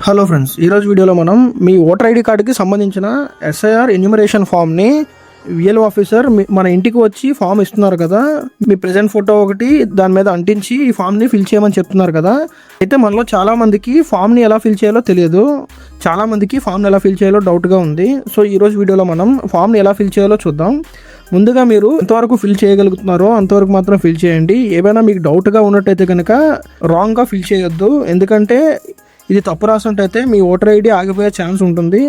Hello friends, ఈరోజు వీడియోలో మనం మీ ఓటర్ ఐడి కార్డుకి సంబంధించిన ఎస్ఐఆర్ ఎన్యూమరేషన్ ఫామ్ని విఎల్ఓ ఆఫీసర్ మన ఇంటికి వచ్చి ఫామ్ ఇస్తున్నారు కదా. మీ ప్రెజెంట్ ఫోటో ఒకటి దాని మీద అంటించి ఈ ఫామ్ని ఫిల్ చేయమని చెప్తున్నారు కదా. అయితే మనలో చాలామందికి ఫామ్ని ఎలా ఫిల్ చేయాలో తెలియదు, చాలామందికి ఫామ్ని ఎలా ఫిల్ చేయాలో డౌట్గా ఉంది. సో ఈరోజు వీడియోలో మనం ఫామ్ని ఎలా ఫిల్ చేయాలో చూద్దాం. ముందుగా మీరు ఎంతవరకు ఫిల్ చేయగలుగుతున్నారో అంతవరకు మాత్రం ఫిల్ చేయండి. ఏమైనా మీకు డౌట్గా ఉన్నట్టయితే కనుక రాంగ్గా ఫిల్ చేయొద్దు, ఎందుకంటే ఇది తప్పు రాసినట్టయితే మీ ఓటర్ ఐడి ఆగిపోయే ఛాన్స్ ఉంటుంది.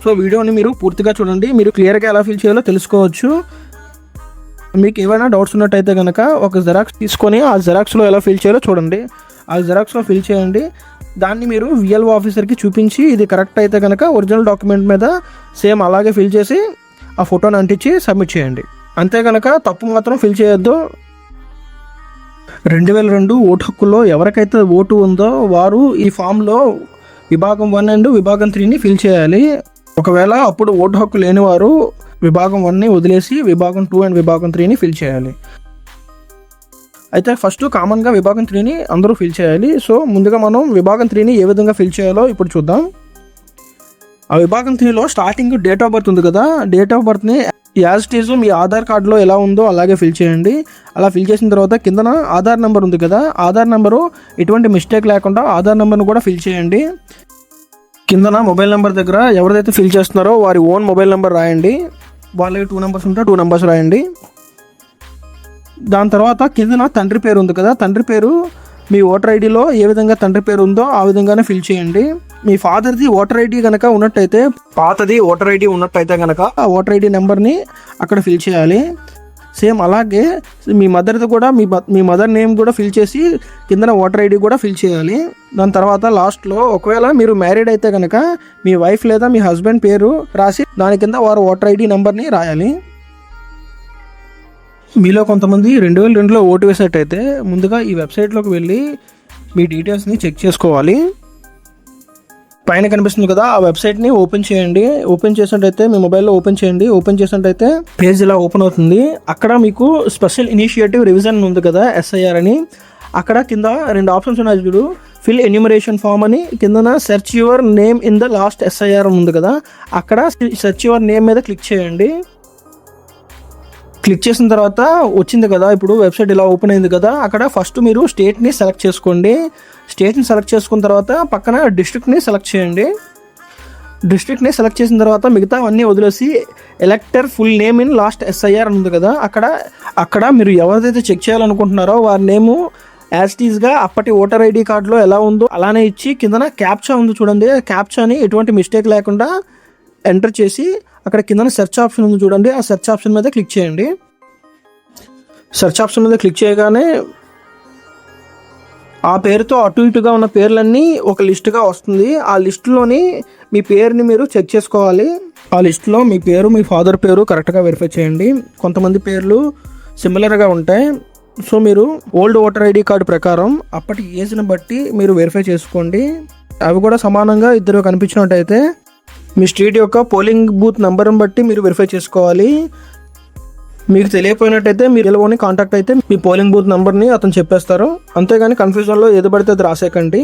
సో వీడియోని మీరు పూర్తిగా చూడండి, మీరు క్లియర్గా ఎలా ఫిల్ చేయాలో తెలుసుకోవచ్చు. మీకు ఏమైనా డౌట్స్ ఉన్నట్టయితే కనుక ఒక జెరాక్స్ తీసుకొని ఆ జెరాక్స్లో ఎలా ఫిల్ చేయాలో చూడండి. ఆ జెరాక్స్లో ఫిల్ చేయండి, దాన్ని మీరు విఎల్ఓ ఆఫీసర్కి చూపించి ఇది కరెక్ట్ అయితే కనుక ఒరిజినల్ డాక్యుమెంట్ మీద సేమ్ అలాగే ఫిల్ చేసి ఆ ఫోటోని అంటించి సబ్మిట్ చేయండి. అంతే కనుక తప్పు మాత్రం ఫిల్ చేయొద్దు. 2002 ఓటు హక్కులో ఎవరికైతే ఓటు ఉందో వారు ఈ ఫామ్లో విభాగం 1 అండ్ విభాగం 3ని ఫిల్ చేయాలి. ఒకవేళ అప్పుడు ఓటు హక్కు లేని వారు విభాగం 1ని వదిలేసి విభాగం 2 అండ్ విభాగం 3ని ఫిల్ చేయాలి. అయితే ఫస్ట్ కామన్గా విభాగం 3ని అందరూ ఫిల్ చేయాలి. సో ముందుగా మనం విభాగం 3ని ఏ విధంగా ఫిల్ చేయాలో ఇప్పుడు చూద్దాం. ఆ విభాగం 3లో స్టార్టింగ్ డేట్ ఆఫ్ బర్త్ ఉంది కదా, డేట్ ఆఫ్ బర్త్ని యాజ్ ఇట్ ఈజ్ మీ ఆధార్ కార్డులో ఎలా ఉందో అలాగే ఫిల్ చేయండి. అలా ఫిల్ చేసిన తర్వాత కిందన ఆధార్ నెంబర్ ఉంది కదా, ఆధార్ నెంబరు ఎటువంటి మిస్టేక్ లేకుండా ఆధార్ నెంబర్ను కూడా ఫిల్ చేయండి. కిందన మొబైల్ నెంబర్ దగ్గర ఎవరిదైతే ఫిల్ చేస్తున్నారో వారి ఓన్ మొబైల్ నెంబర్ రాయండి. వాళ్ళకి 2 నెంబర్స్ ఉంటే 2 నెంబర్స్ రాయండి. దాని తర్వాత కిందన తండ్రి పేరు ఉంది కదా, తండ్రి పేరు మీ ఓటర్ ఐడిలో ఏ విధంగా తండ్రి పేరు ఉందో ఆ విధంగానే ఫిల్ చేయండి. మీ ఫాదర్ది ఓటర్ ఐడి కనుక ఉన్నట్టయితే, పాతది ఓటర్ ఐడి ఉన్నట్టయితే కనుక ఆ ఓటర్ ఐడి నెంబర్ని అక్కడ ఫిల్ చేయాలి. సేమ్ అలాగే మీ మదర్ది కూడా మీ మదర్ నేమ్ కూడా ఫిల్ చేసి కిందన ఓటర్ ఐడి కూడా ఫిల్ చేయాలి. దాని తర్వాత లాస్ట్లో ఒకవేళ మీరు మ్యారీడ్ అయితే కనుక మీ వైఫ్ లేదా మీ హస్బెండ్ పేరు రాసి దాని కింద వారు ఓటర్ ఐడి నెంబర్ని రాయాలి. మీలో కొంతమంది 2002లో ఓటు వేసేటైతే ముందుగా ఈ వెబ్సైట్లోకి వెళ్ళి మీ డీటెయిల్స్ని చెక్ చేసుకోవాలి. పైన కనిపిస్తుంది కదా, ఆ వెబ్సైట్ని ఓపెన్ చేయండి. ఓపెన్ చేసినట్టయితే మీ మొబైల్లో ఓపెన్ చేయండి. ఓపెన్ చేసినట్టయితే పేజ్ ఇలా ఓపెన్ అవుతుంది. అక్కడ మీకు స్పెషల్ ఇనిషియేటివ్ రివిజన్ ఉంది కదా, ఎస్ఐఆర్ అని. అక్కడ కింద 2 ఆప్షన్స్ ఉన్నాయి చూడు, ఫిల్ ఎన్యూమరేషన్ ఫామ్ అని, కిందన search your name in the last SIR ఉంది కదా, అక్కడ సెర్చ్ యువర్ నేమ్ మీద క్లిక్ చేయండి. క్లిక్ చేసిన తర్వాత వచ్చింది కదా, ఇప్పుడు వెబ్సైట్ ఇలా ఓపెన్ అయింది కదా, అక్కడ ఫస్ట్ మీరు స్టేట్ని సెలెక్ట్ చేసుకోండి. స్టేట్ని సెలెక్ట్ చేసుకున్న తర్వాత పక్కన డిస్ట్రిక్ట్ని సెలెక్ట్ చేయండి. డిస్ట్రిక్ట్ని సెలెక్ట్ చేసిన తర్వాత మిగతా అన్నీ వదిలేసి ఎలక్టర్ full name in last SIR ఉంది కదా, అక్కడ మీరు ఎవరిదైతే చెక్ చేయాలనుకుంటున్నారో వారి నేము యాజ్ ఇట్ ఈస్గా అప్పటి ఓటర్ ఐడి కార్డులో ఎలా ఉందో అలానే ఇచ్చి కిందన క్యాప్చా ఉంది చూడండి, క్యాప్చాని ఎటువంటి మిస్టేక్ లేకుండా ఎంటర్ చేసి అక్కడ కింద సెర్చ్ ఆప్షన్ ఉంది చూడండి, ఆ సెర్చ్ ఆప్షన్ మీద క్లిక్ చేయండి. సెర్చ్ ఆప్షన్ మీద క్లిక్ చేయగానే ఆ పేరుతో అటు ఇటుగా ఉన్న పేర్లన్నీ ఒక లిస్టుగా వస్తుంది. ఆ లిస్టులోని మీ పేరుని మీరు చెక్ చేసుకోవాలి. ఆ లిస్టులో మీ పేరు, మీ ఫాదర్ పేరు కరెక్ట్గా వెరిఫై చేయండి. కొంతమంది పేర్లు సిమిలర్గా ఉంటాయి. సో మీరు ఓల్డ్ ఓటర్ ఐడి కార్డు ప్రకారం అప్పటి ఏజ్ని బట్టి మీరు వెరిఫై చేసుకోండి. అవి కూడా సమానంగా ఇద్దరు కనిపించినట్టయితే మీ స్ట్రీట్ యొక్క పోలింగ్ బూత్ నెంబర్ని బట్టి మీరు వెరిఫై చేసుకోవాలి. మీకు తెలియకపోయినట్టయితే మీరు ఎలాగోని కాంటాక్ట్ అయితే మీ పోలింగ్ బూత్ నెంబర్ని అతను చెప్పేస్తారు. అంతేగాని కన్ఫ్యూజన్లో ఏది పడితే అది రాసేకండి.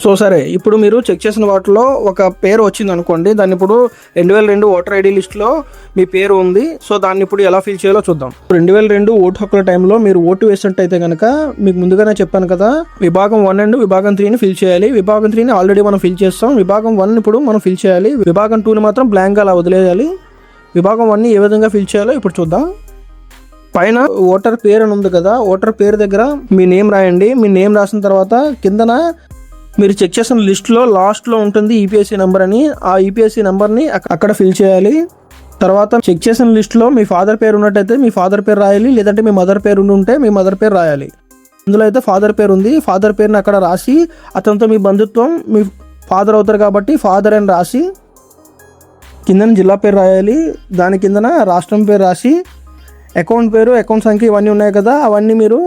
సో సరే, ఇప్పుడు మీరు చెక్ చేసిన వాటిలో ఒక పేరు వచ్చింది అనుకోండి, దాన్ని ఇప్పుడు 2002 ఓటర్ ఐడి లిస్ట్లో మీ పేరు ఉంది. సో దాన్ని ఇప్పుడు ఎలా ఫిల్ చేయాలో చూద్దాం. 2002 ఓటు హక్కుల టైంలో మీరు ఓటు వేసినట్టయితే కనుక మీకు ముందుగానే చెప్పాను కదా, విభాగం 1 అండ్ విభాగం 3ని ఫిల్ చేయాలి. విభాగం 3ని ఆల్రెడీ మనం ఫిల్ చేస్తాం. విభాగం 1 ఇప్పుడు మనం ఫిల్ చేయాలి. విభాగం 2ని మాత్రం బ్లాంక్గా అలా వదిలేయాలి. విభాగం 1ని ఏ విధంగా ఫిల్ చేయాలో ఇప్పుడు చూద్దాం. పైన ఓటర్ పేరు అని ఉంది కదా, ఓటర్ పేరు దగ్గర మీ నేమ్ రాయండి. మీ నేమ్ రాసిన తర్వాత కిందన మీరు చెక్ చేసిన లిస్టులో లాస్ట్లో ఉంటుంది ఈపీఎస్సీ నెంబర్ అని, ఆ ఈపీఎస్సీ నెంబర్ని అక్కడ ఫిల్ చేయాలి. తర్వాత చెక్ చేసిన లిస్టులో మీ ఫాదర్ పేరు ఉన్నట్టయితే మీ ఫాదర్ పేరు రాయాలి, లేదంటే మీ మదర్ పేరు ఉంటే మీ మదర్ పేరు రాయాలి. ఇందులో అయితే ఫాదర్ పేరు ఉంది, ఫాదర్ పేరుని అక్కడ రాసి అతనితో మీ బంధుత్వం, మీ ఫాదర్ అవుతారు కాబట్టి ఫాదర్ అని రాసి కిందన జిల్లా పేరు రాయాలి. దాని కిందన రాష్ట్రం పేరు రాసి అకౌంట్ పేరు, అకౌంట్ సంఖ్య ఇవన్నీ ఉన్నాయి కదా, అవన్నీ మీరు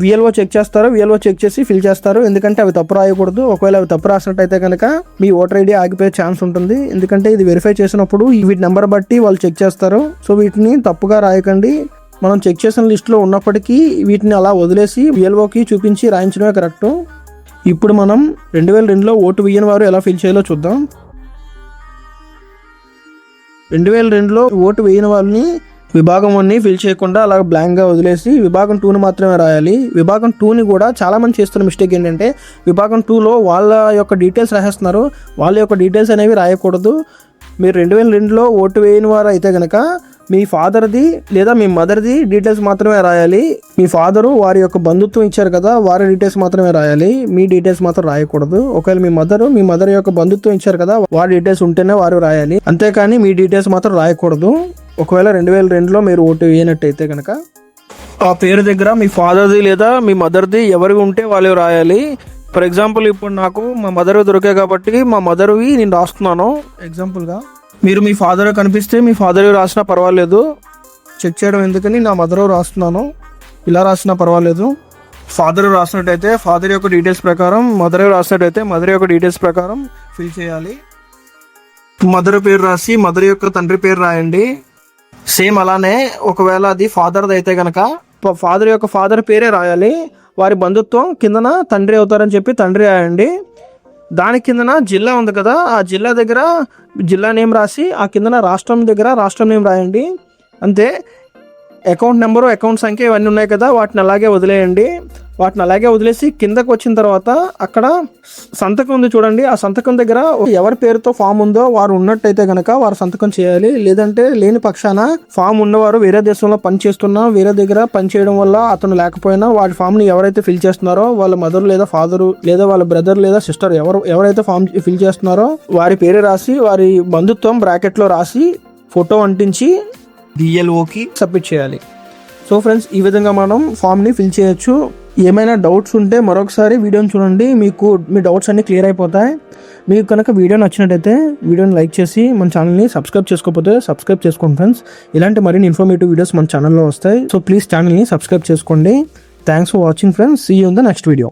విఎల్ఓ చెక్ చేస్తారు. విఎల్ఓ చెక్ చేసి ఫిల్ చేస్తారు, ఎందుకంటే అవి తప్పు రాయకూడదు. ఒకవేళ అవి తప్పు రాసినట్టయితే కనుక మీ ఓటర్ ఐడి ఆగిపోయే ఛాన్స్ ఉంటుంది. ఎందుకంటే ఇది వెరిఫై చేసినప్పుడు వీటి నెంబర్ బట్టి వాళ్ళు చెక్ చేస్తారు. సో వీటిని తప్పుగా రాయకండి. మనం చెక్ చేసిన లిస్టులో ఉన్నప్పటికీ వీటిని అలా వదిలేసి విఎల్ఓకి చూపించి రాయించడమే కరెక్టు. ఇప్పుడు మనం 2002లో ఓటు వేయని వారు ఎలా ఫిల్ చేయాలో చూద్దాం. 2002లో ఓటు వేయని వాళ్ళని విభాగం 1ని ఫిల్ చేయకుండా అలా బ్లాంక్గా వదిలేసి విభాగం 2ని మాత్రమే రాయాలి. విభాగం 2ని కూడా చాలామంది చేస్తున్న మిస్టేక్ ఏంటంటే విభాగం 2లో వాళ్ళ యొక్క డీటెయిల్స్ రాసేస్తున్నారు. వాళ్ళ యొక్క డీటెయిల్స్ అనేవి రాయకూడదు. మీరు 2002లో ఓటు వేయని వారు అయితే కనుక మీ ఫాదర్ది లేదా మీ మదర్ది డీటెయిల్స్ మాత్రమే రాయాలి. మీ ఫాదరు వారి యొక్క బంధుత్వం ఇచ్చారు కదా, వారి డీటెయిల్స్ మాత్రమే రాయాలి. మీ డీటెయిల్స్ మాత్రం రాయకూడదు. ఒకవేళ మీ మదర్ యొక్క బంధుత్వం ఇచ్చారు కదా, వారి డీటెయిల్స్ ఉంటేనే వారు రాయాలి. అంతేకాని మీ డీటెయిల్స్ మాత్రం రాయకూడదు. ఒకవేళ 2002లో మీరు ఓటు వేయనట్టయితే కనుక ఆ పేరు దగ్గర మీ ఫాదర్ది లేదా మీ మదర్ది ఎవరివి ఉంటే వాళ్ళు రాయాలి. ఫర్ ఎగ్జాంపుల్ ఇప్పుడు నాకు మా మదర్ దొరికాయి కాబట్టి మా మదర్వి నేను రాస్తున్నాను ఎగ్జాంపుల్గా. మీరు మీ ఫాదర్ కనిపిస్తే మీ ఫాదర్ రాసినా పర్వాలేదు, చెక్ చేయడం ఎందుకని నా మదర్ రాస్తున్నాను, ఇలా రాసినా పర్వాలేదు. ఫాదర్ రాసినట్టయితే ఫాదర్ యొక్క డీటెయిల్స్ ప్రకారం, మదర్ రాసినట్టయితే మదర్ యొక్క డీటెయిల్స్ ప్రకారం ఫిల్ చేయాలి. మదర్ పేరు రాసి మదర్ యొక్క తండ్రి పేరు రాయండి. సేమ్ అలానే ఒకవేళ అది ఫాదర్ది అయితే కనుక ఫాదర్ యొక్క ఫాదర్ పేరే రాయాలి. వారి బంధుత్వం కిందన తండ్రి అవుతారని చెప్పి తండ్రి రాయండి. దాని కిందన జిల్లా ఉంది కదా, ఆ జిల్లా దగ్గర జిల్లా నేమ్ రాసి ఆ కిందన రాష్ట్రం దగ్గర రాష్ట్రం నేమ్ రాయండి. అంతే. అకౌంట్ నెంబరు, అకౌంట్ సంఖ్య ఇవన్నీ ఉన్నాయి కదా, వాటిని అలాగే వదిలేయండి. వాటిని అలాగే వదిలేసి కిందకు వచ్చిన తర్వాత అక్కడ సంతకం ఉంది చూడండి, ఆ సంతకం దగ్గర ఎవరి పేరుతో ఫామ్ ఉందో వారు ఉన్నట్టయితే కనుక వారు సంతకం చేయాలి. లేదంటే లేని పక్షాన ఫామ్ ఉన్నవారు వేరే దేశంలో పని చేస్తున్నా, వేరే దగ్గర పని చేయడం వల్ల అతను లేకపోయినా వాడి ఫామ్ని ఎవరైతే ఫిల్ చేస్తున్నారో వాళ్ళ మదర్ లేదా ఫాదరు లేదా వాళ్ళ బ్రదర్ లేదా సిస్టర్ ఎవరైతే ఫామ్ ఫిల్ చేస్తున్నారో వారి పేరు రాసి వారి బంధుత్వం బ్రాకెట్లో రాసి ఫోటో అంటించి DLOకి సబ్మిట్ చేయాలి. సో ఫ్రెండ్స్, ఈ విధంగా మనం ఫామ్ని ఫిల్ చేయొచ్చు. ఏమైనా డౌట్స్ ఉంటే మరొకసారి వీడియోని చూడండి, మీకు మీ డౌట్స్ అన్నీ క్లియర్ అయిపోతాయి. మీకు కనుక వీడియో నచ్చినట్టయితే వీడియోని లైక్ చేసి మన ఛానల్ని సబ్స్క్రైబ్ చేసుకోకపోతే సబ్స్క్రైబ్ చేసుకోండి ఫ్రెండ్స్. ఇలాంటి మరిన్ని ఇన్ఫర్మేటివ్ వీడియోస్ మన ఛానల్లో వస్తాయి. సో ప్లీజ్ ఛానల్ని సబ్స్క్రైబ్ చేసుకోండి. Thanks for watching friends. See you in the next video.